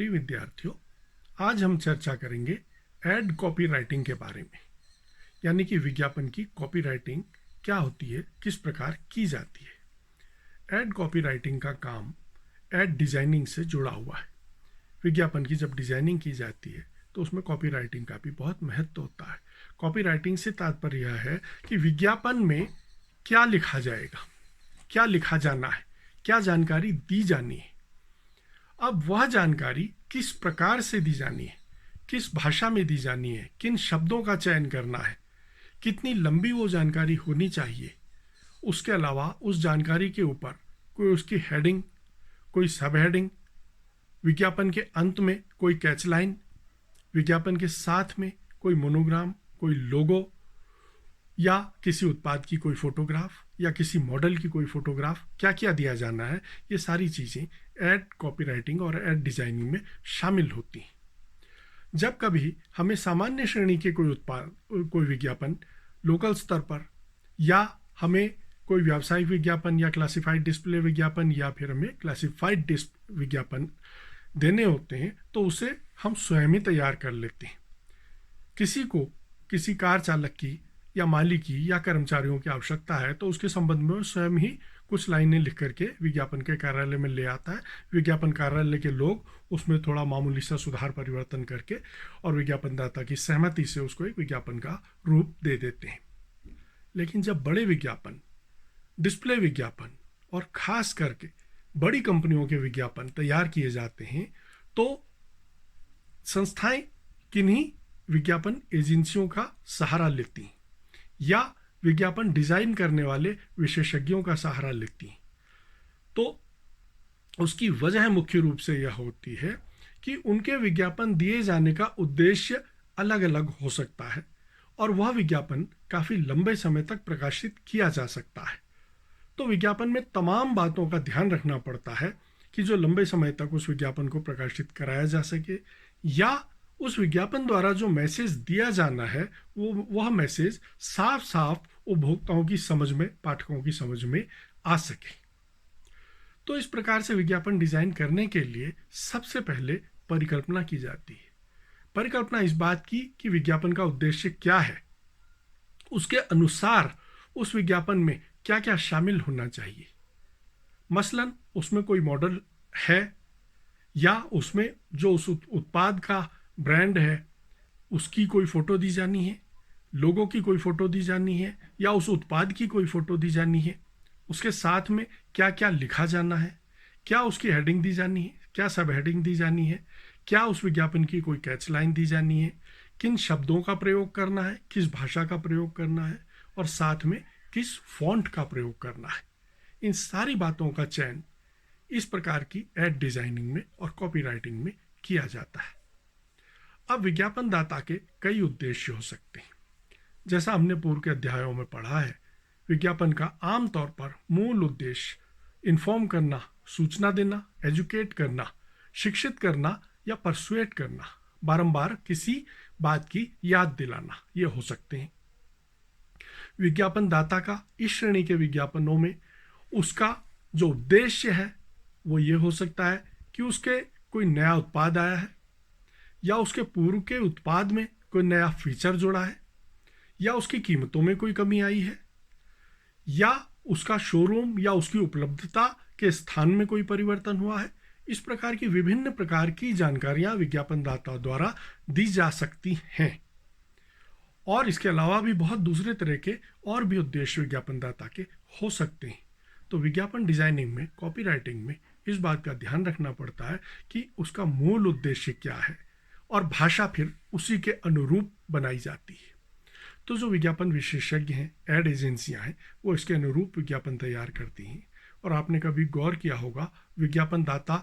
प्रिय विद्यार्थियों, आज हम चर्चा करेंगे एड कॉपी राइटिंग के बारे में। यानी कि विज्ञापन की कॉपी राइटिंग क्या होती है, किस प्रकार की जाती है। एड कॉपी राइटिंग का काम एड डिजाइनिंग से जुड़ा हुआ है। विज्ञापन की जब डिजाइनिंग की जाती है तो उसमें कॉपी राइटिंग का भी बहुत महत्व होता है। कॉपी राइटिंग से तात्पर्य यह है कि विज्ञापन में क्या लिखा जाएगा, क्या लिखा जाना है, क्या जानकारी दी जानी है। अब वह जानकारी किस प्रकार से दी जानी है, किस भाषा में दी जानी है, किन शब्दों का चयन करना है, कितनी लंबी वो जानकारी होनी चाहिए। उसके अलावा उस जानकारी के ऊपर कोई उसकी हेडिंग, कोई सब हेडिंग, विज्ञापन के अंत में कोई कैच लाइन, विज्ञापन के साथ में कोई मोनोग्राम, कोई लोगो, या किसी उत्पाद की कोई फोटोग्राफ या किसी मॉडल की कोई फोटोग्राफ, क्या क्या दिया जाना है, ये सारी चीज़ें एड कॉपी राइटिंग और एड डिजाइनिंग में शामिल होती हैं। जब कभी हमें सामान्य श्रेणी के कोई उत्पाद, कोई विज्ञापन लोकल स्तर पर, या हमें कोई व्यावसायिक विज्ञापन या क्लासिफाइड डिस्प्ले विज्ञापन या फिर हमें क्लासिफाइड विज्ञापन देने होते हैं तो उसे हम स्वयं ही तैयार कर लेते हैं। किसी को किसी कार चालक की या माली की या कर्मचारियों की आवश्यकता है तो उसके संबंध में वो स्वयं ही कुछ लाइनें लिख करके विज्ञापन के कार्यालय में ले आता है। विज्ञापन कार्यालय के लोग उसमें थोड़ा मामूली सा सुधार परिवर्तन करके और विज्ञापनदाता की सहमति से उसको एक विज्ञापन का रूप दे देते हैं। लेकिन जब बड़े विज्ञापन, डिस्प्ले विज्ञापन और खास करके बड़ी कंपनियों के विज्ञापन तैयार किए जाते हैं तो संस्थाएं किन्हीं विज्ञापन एजेंसियों का सहारा लेती हैं या विज्ञापन डिजाइन करने वाले विशेषज्ञों का सहारा लेती हैं। तो उसकी वजह मुख्य रूप से यह होती है कि उनके विज्ञापन दिए जाने का उद्देश्य अलग अलग हो सकता है और वह विज्ञापन काफी लंबे समय तक प्रकाशित किया जा सकता है। तो विज्ञापन में तमाम बातों का ध्यान रखना पड़ता है कि जो लंबे समय तक उस विज्ञापन को प्रकाशित कराया जा सके या उस विज्ञापन द्वारा जो मैसेज दिया जाना है वह मैसेज साफ साफ उपभोक्ताओं की समझ में, पाठकों की समझ में आ सके। तो इस प्रकार से विज्ञापन डिजाइन करने के लिए सबसे पहले परिकल्पना की जाती है। परिकल्पना इस बात की कि विज्ञापन का उद्देश्य क्या है, उसके अनुसार उस विज्ञापन में क्या क्या शामिल होना चाहिए। मसलन उसमें कोई मॉडल है या उसमें जो उस उत्पाद का ब्रांड है उसकी कोई फोटो दी जानी है, लोगों की कोई फोटो दी जानी है या उस उत्पाद की कोई फोटो दी जानी है। उसके साथ में क्या क्या लिखा जाना है, क्या उसकी हेडिंग दी जानी है, क्या सब हेडिंग दी जानी है, क्या उस विज्ञापन की कोई कैच लाइन दी जानी है, किन शब्दों का प्रयोग करना है, किस भाषा का प्रयोग करना है और साथ में किस फॉन्ट का प्रयोग करना है। इन सारी बातों का चयन इस प्रकार की एड डिजाइनिंग में और कॉपी राइटिंग में किया जाता है। अब विज्ञापन दाता के कई उद्देश्य हो सकते हैं। जैसा हमने पूर्व के अध्यायों में पढ़ा है, विज्ञापन का आमतौर पर मूल उद्देश्य इन्फॉर्म करना, सूचना देना, एजुकेट करना, शिक्षित करना या परसुएट करना, बारंबार किसी बात की याद दिलाना, ये हो सकते हैं। विज्ञापन दाता का इस श्रेणी के विज्ञापनों में उसका जो उद्देश्य है वो ये हो सकता है कि उसके कोई नया उत्पाद आया है या उसके पूर्व के उत्पाद में कोई नया फीचर जोड़ा है या उसकी कीमतों में कोई कमी आई है या उसका शोरूम या उसकी उपलब्धता के स्थान में कोई परिवर्तन हुआ है। इस प्रकार की विभिन्न प्रकार की जानकारियां विज्ञापनदाता द्वारा दी जा सकती हैं और इसके अलावा भी बहुत दूसरे तरह के और भी उद्देश्य विज्ञापनदाता के हो सकते हैं। तो विज्ञापन डिजाइनिंग में, कॉपी राइटिंग में इस बात का ध्यान रखना पड़ता है कि उसका मूल उद्देश्य क्या है और भाषा फिर उसी के अनुरूप बनाई जाती है। तो जो विज्ञापन विशेषज्ञ हैं, एड एजेंसियां हैं, वो इसके अनुरूप विज्ञापन तैयार करती हैं। और आपने कभी गौर किया होगा, विज्ञापन दाता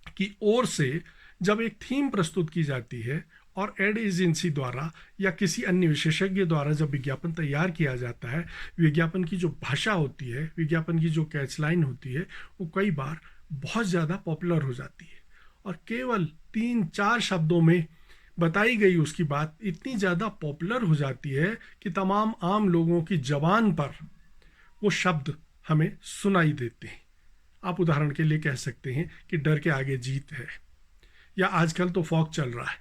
की ओर से जब एक थीम प्रस्तुत की जाती है और एड एजेंसी द्वारा या किसी अन्य विशेषज्ञ द्वारा जब विज्ञापन तैयार किया जाता है, विज्ञापन की जो भाषा होती है, विज्ञापन की जो कैच लाइन होती है, वो कई बार बहुत ज़्यादा पॉपुलर हो जाती है और केवल 3-4 शब्दों में बताई गई उसकी बात इतनी ज़्यादा पॉपुलर हो जाती है कि तमाम आम लोगों की ज़बान पर वो शब्द हमें सुनाई देते हैं। आप उदाहरण के लिए कह सकते हैं कि डर के आगे जीत है, या आजकल तो फॉग चल रहा है।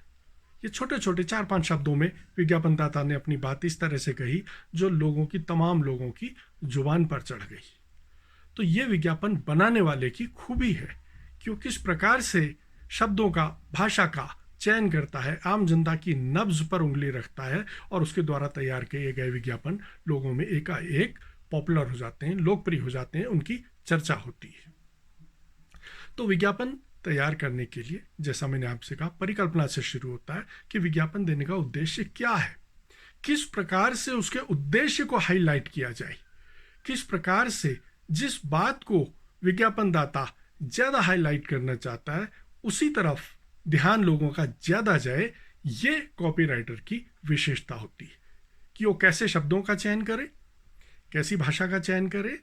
ये छोटे छोटे 4-5 शब्दों में विज्ञापनदाता ने अपनी बात इस तरह से कही जो लोगों की, तमाम लोगों की जुबान पर चढ़ गई। तो ये विज्ञापन बनाने वाले की खूबी है कि वो किस प्रकार से शब्दों का, भाषा का चयन करता है, आम जनता की नब्ज पर उंगली रखता है और उसके द्वारा तैयार किए गए विज्ञापन लोगों में एकाएक पॉपुलर हो जाते हैं, लोकप्रिय हो जाते हैं, उनकी चर्चा होती है। तो विज्ञापन तैयार करने के लिए, जैसा मैंने आपसे कहा, परिकल्पना से शुरू होता है कि विज्ञापन देने का उद्देश्य क्या है, किस प्रकार से उसके उद्देश्य को हाईलाइट किया जाए, किस प्रकार से जिस बात को विज्ञापनदाता ज़्यादा हाईलाइट करना चाहता है उसी तरफ ध्यान लोगों का ज़्यादा जाए। ये कॉपीराइटर की विशेषता होती है कि वो कैसे शब्दों का चयन करे, कैसी भाषा का चयन करे,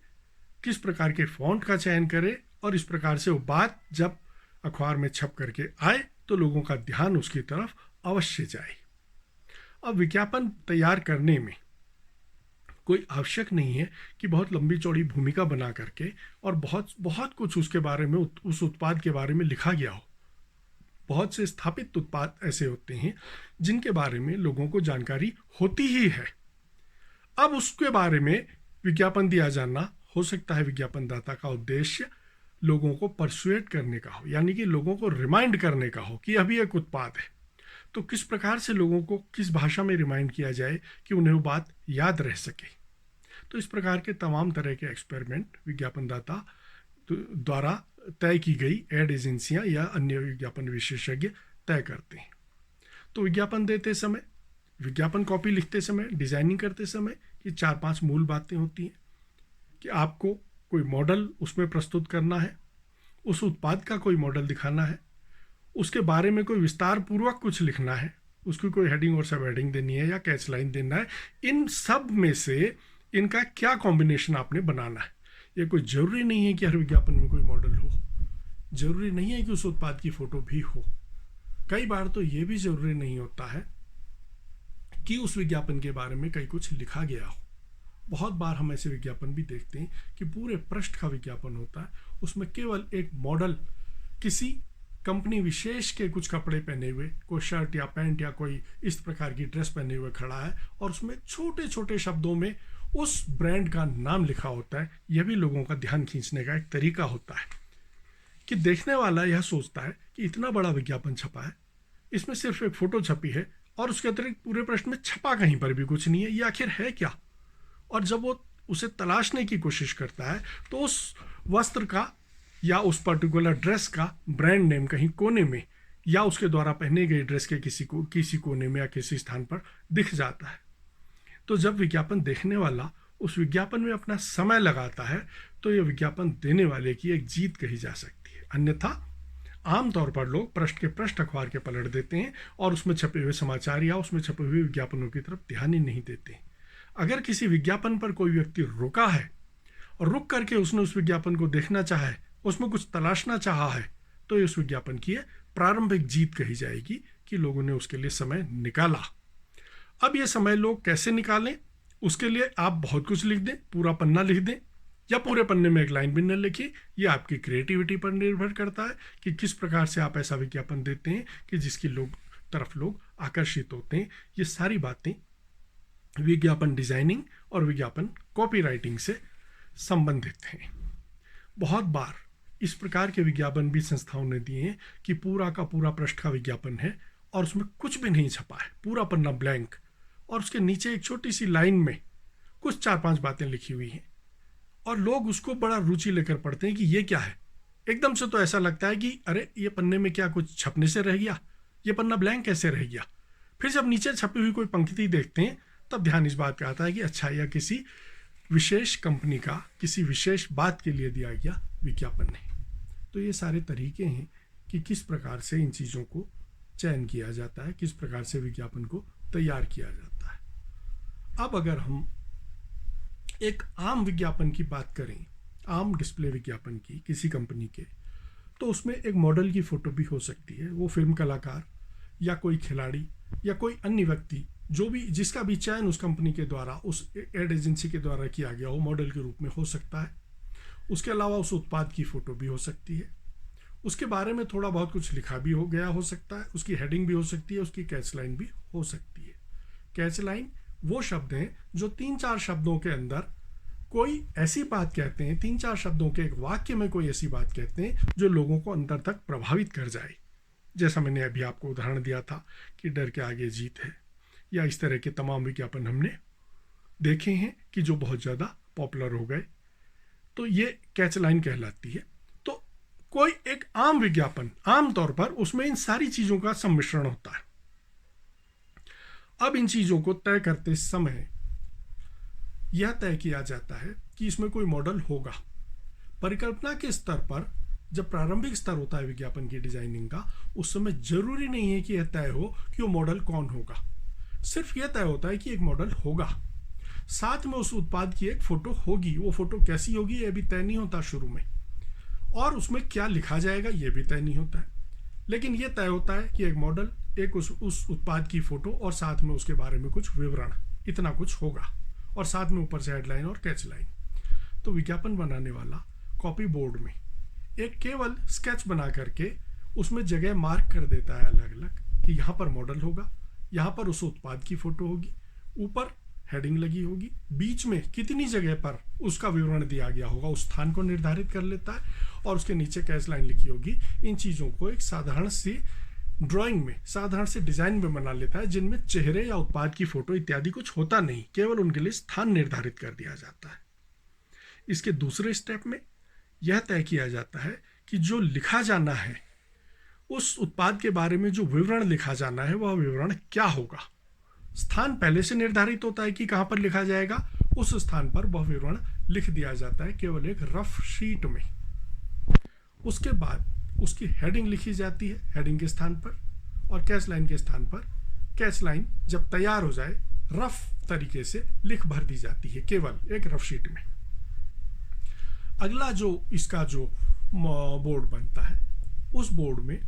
किस प्रकार के फॉन्ट का चयन करे, और इस प्रकार से वो बात जब अखबार में छप करके आए तो लोगों का ध्यान उसकी तरफ अवश्य जाए। अब विज्ञापन तैयार करने में कोई आवश्यक नहीं है कि बहुत लंबी चौड़ी भूमिका बना करके और बहुत बहुत कुछ उसके बारे में, उस उत्पाद के बारे में लिखा गया हो। बहुत से स्थापित उत्पाद ऐसे होते हैं जिनके बारे में लोगों को जानकारी होती ही है। अब उसके बारे में विज्ञापन दिया जाना, हो सकता है विज्ञापनदाता का उद्देश्य लोगों को परसुएट करने का हो, यानी कि लोगों को रिमाइंड करने का हो कि अभी एक उत्पाद है। तो किस प्रकार से लोगों को किस भाषा में रिमाइंड किया जाए कि उन्हें वो बात याद रह सके। तो इस प्रकार के तमाम तरह के एक्सपेरिमेंट विज्ञापनदाता द्वारा तय की गई एड एजेंसियां या अन्य विज्ञापन विशेषज्ञ तय करते हैं। तो विज्ञापन देते समय, विज्ञापन कॉपी लिखते समय, डिजाइनिंग करते समय ये 4-5 मूल बातें होती हैं कि आपको कोई मॉडल उसमें प्रस्तुत करना है, उस उत्पाद का कोई मॉडल दिखाना है, उसके बारे में कोई विस्तार पूर्वक कुछ लिखना है, उसकी कोई हेडिंग और सब हेडिंग देनी है या कैच लाइन देना है। इन सब में से इनका क्या कॉम्बिनेशन आपने बनाना है। ये कोई ज़रूरी नहीं है कि हर विज्ञापन में कोई मॉडल हो, ज़रूरी नहीं है कि उस उत्पाद की फ़ोटो भी हो। कई बार तो ये भी ज़रूरी नहीं होता है कि उस विज्ञापन के बारे में कहीं कुछ लिखा गया हो। बहुत बार हम ऐसे विज्ञापन भी देखते हैं कि पूरे पृष्ठ का विज्ञापन होता है, उसमें केवल एक मॉडल किसी कंपनी विशेष के कुछ कपड़े पहने हुए, कोई शर्ट या पैंट या कोई इस प्रकार की ड्रेस पहने हुए खड़ा है और उसमें छोटे छोटे शब्दों में उस ब्रांड का नाम लिखा होता है। यह भी लोगों का ध्यान खींचने का एक तरीका होता है कि देखने वाला यह सोचता है कि इतना बड़ा विज्ञापन छपा है, इसमें सिर्फ एक फ़ोटो छपी है और उसके अतिरिक्त पूरे पृष्ठ में छपा कहीं पर भी कुछ नहीं है, ये आखिर है क्या। और जब वो उसे तलाशने की कोशिश करता है तो उस वस्त्र का या उस पर्टिकुलर ड्रेस का ब्रांड नेम कहीं कोने में या उसके द्वारा पहने गए ड्रेस के किसी कोने में या किसी स्थान पर दिख जाता है। तो जब विज्ञापन देखने वाला उस विज्ञापन में अपना समय लगाता है तो यह विज्ञापन देने वाले की एक जीत कही जा सकती है। अन्यथा आमतौर पर लोग पृष्ठ के पृष्ठ अखबार के पलट देते हैं और उसमें छपे हुए समाचार या उसमें छपे हुए विज्ञापनों की तरफ ध्यान ही नहीं देते। अगर किसी विज्ञापन पर कोई व्यक्ति रुका है और रुक करके उसने उस विज्ञापन को देखना चाहा है, उसमें कुछ तलाशना चाहा है, तो ये उस विज्ञापन की प्रारंभिक जीत कही जाएगी कि लोगों ने उसके लिए समय निकाला। अब ये समय लोग कैसे निकालें, उसके लिए आप बहुत कुछ लिख दें, पूरा पन्ना लिख दें या पूरे पन्ने में एक लाइन भी न लिखिए। ये आपकी क्रिएटिविटी पर निर्भर करता है कि किस प्रकार से आप ऐसा विज्ञापन देते हैं कि जिसकी तरफ लोग आकर्षित होते हैं। ये सारी बातें विज्ञापन डिजाइनिंग और विज्ञापन कॉपीराइटिंग से संबंधित हैं। बहुत बार इस प्रकार के विज्ञापन भी संस्थाओं ने दिए हैं कि पूरा का पूरा पृष्ठ का विज्ञापन है और उसमें कुछ भी नहीं छपा है, पूरा पन्ना ब्लैंक, और उसके नीचे एक छोटी सी लाइन में कुछ 4-5 बातें लिखी हुई हैं और लोग उसको बड़ा रुचि लेकर पढ़ते हैं कि ये क्या है। एकदम से तो ऐसा लगता है कि अरे ये पन्ने में क्या कुछ छपने से रह गया, ये पन्ना ब्लैंक कैसे रह गया। फिर जब नीचे छपी हुई कोई पंक्ति देखते हैं तब ध्यान इस बात पे आता है कि अच्छा, यह किसी विशेष कंपनी का किसी विशेष बात के लिए दिया गया विज्ञापन है। तो ये सारे तरीके हैं कि किस प्रकार से इन चीज़ों को चयन किया जाता है, किस प्रकार से विज्ञापन को तैयार किया जाता है। अब अगर हम एक आम विज्ञापन की बात करें, आम डिस्प्ले विज्ञापन की किसी कंपनी के, तो उसमें एक मॉडल की फ़ोटो भी हो सकती है। वो फिल्म कलाकार या कोई खिलाड़ी या कोई अन्य व्यक्ति जो भी जिसका भी चयन उस कंपनी के द्वारा, उस एड एजेंसी के द्वारा किया गया हो, मॉडल के रूप में हो सकता है। उसके अलावा उस उत्पाद की फ़ोटो भी हो सकती है, उसके बारे में थोड़ा बहुत कुछ लिखा भी हो गया हो सकता है, उसकी हेडिंग भी हो सकती है, उसकी कैच लाइन भी हो सकती है। कैच लाइन वो शब्द हैं जो 3-4 शब्दों के अंदर कोई ऐसी बात कहते हैं, 3-4 शब्दों के एक वाक्य में कोई ऐसी बात कहते हैं जो लोगों को अंदर तक प्रभावित कर जाए। जैसा मैंने अभी आपको उदाहरण दिया था कि डर के आगे जीत है, या इस तरह के तमाम विज्ञापन हमने देखे हैं कि जो बहुत ज़्यादा पॉपुलर हो गए, तो ये कैच लाइन कहलाती है। तो कोई एक आम विज्ञापन, आम तौर पर उसमें इन सारी चीज़ों का सम्मिश्रण होता है। अब इन चीज़ों को तय करते समय यह तय किया जाता है कि इसमें कोई मॉडल होगा। परिकल्पना के स्तर पर जब प्रारंभिक स्तर होता है विज्ञापन की डिजाइनिंग का, उस समय जरूरी नहीं है कि यह तय हो कि वो मॉडल कौन होगा। सिर्फ यह तय होता है कि एक मॉडल होगा, साथ में उस उत्पाद की एक फोटो होगी। वो फोटो कैसी होगी यह भी तय नहीं होता शुरू में, और उसमें क्या लिखा जाएगा यह भी तय नहीं होता है। लेकिन यह तय होता है कि एक मॉडल, एक उस उत्पाद की फोटो और साथ में उसके बारे में कुछ विवरण, इतना कुछ होगा, और साथ में ऊपर से हेडलाइन और कैच लाइन। तो विज्ञापन बनाने वाला कॉपी बोर्ड में एक केवल स्केच बना करके उसमें जगह मार्क कर देता है अलग अलग कि यहाँ पर मॉडल होगा, यहाँ पर उस उत्पाद की फोटो होगी, ऊपर हेडिंग लगी होगी, बीच में कितनी जगह पर उसका विवरण दिया गया होगा उस स्थान को निर्धारित कर लेता है, और उसके नीचे कैच लाइन लिखी होगी। इन चीज़ों को एक साधारण सी ड्राइंग में, साधारण से डिजाइन में बना लेता है, जिनमें चेहरे या उत्पाद की फोटो इत्यादि कुछ होता नहीं, केवल उनके लिए स्थान निर्धारित कर दिया जाता है। इसके दूसरे स्टेप में यह तय किया जाता है कि जो लिखा जाना है, उस उत्पाद के बारे में जो विवरण लिखा जाना है, वह विवरण क्या होगा। स्थान पहले से निर्धारित होता है कि कहाँ पर लिखा जाएगा, उस स्थान पर वह विवरण लिख दिया जाता है केवल एक रफ शीट में। उसके बाद उसकी हेडिंग लिखी जाती है हेडिंग के स्थान पर, और कैच लाइन के स्थान पर कैच लाइन जब तैयार हो जाए रफ तरीके से लिख भर दी जाती है केवल एक रफ शीट में। अगला जो इसका जो बोर्ड बनता है, उस बोर्ड में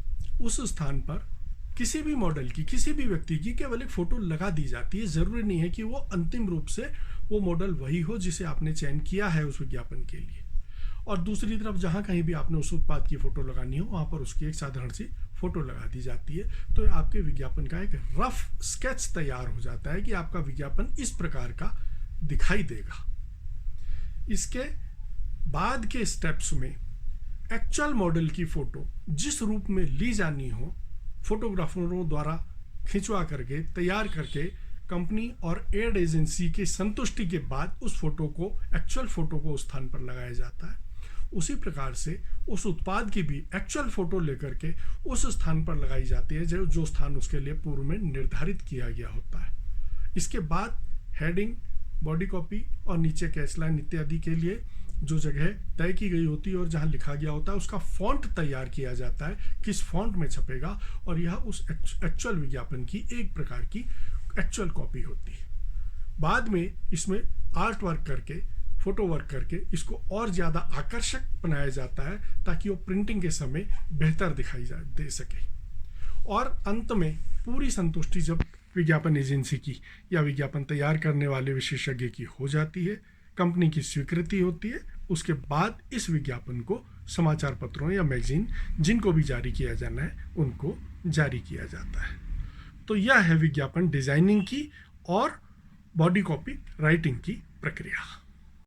उस स्थान पर किसी भी मॉडल की, किसी भी व्यक्ति की केवल एक फोटो लगा दी जाती है। जरूरी नहीं है कि वो अंतिम रूप से वो मॉडल वही हो जिसे आपने चयन किया है उस विज्ञापन के लिए। और दूसरी तरफ जहां कहीं भी आपने उस उत्पाद की फोटो लगानी हो, वहां पर उसकी एक साधारण सी फोटो लगा दी जाती है। तो आपके विज्ञापन का एक रफ स्केच तैयार हो जाता है कि आपका विज्ञापन इस प्रकार का दिखाई देगा। इसके बाद के स्टेप्स में एक्चुअल मॉडल की फोटो जिस रूप में ली जानी हो, फोटोग्राफरों द्वारा खिंचवा करके तैयार करके कंपनी और एड एजेंसी की संतुष्टि के बाद उस फोटो को, एक्चुअल फोटो को उस स्थान पर लगाया जाता है। उसी प्रकार से उस उत्पाद की भी एक्चुअल फोटो लेकर के उस स्थान पर लगाई जाती है जो स्थान उसके लिए पूर्व में निर्धारित किया गया होता है। इसके बाद हेडिंग, बॉडी कॉपी और नीचे कैच लाइन इत्यादि के लिए जो जगह तय की गई होती है और जहां लिखा गया होता है, उसका फॉन्ट तैयार किया जाता है किस फॉन्ट में छपेगा, और यह उस एक्चुअल विज्ञापन की एक प्रकार की एक्चुअल कॉपी होती है। बाद में इसमें आर्ट वर्क करके, फोटो वर्क करके इसको और ज़्यादा आकर्षक बनाया जाता है ताकि वो प्रिंटिंग के समय बेहतर दिखाई दे सके। और अंत में पूरी संतुष्टि जब विज्ञापन एजेंसी की या विज्ञापन तैयार करने वाले विशेषज्ञ की हो जाती है, कंपनी की स्वीकृति होती है, उसके बाद इस विज्ञापन को समाचार पत्रों या मैगजीन जिनको भी जारी किया जाना है उनको जारी किया जाता है। तो यह है विज्ञापन डिजाइनिंग की और बॉडी कॉपी राइटिंग की प्रक्रिया।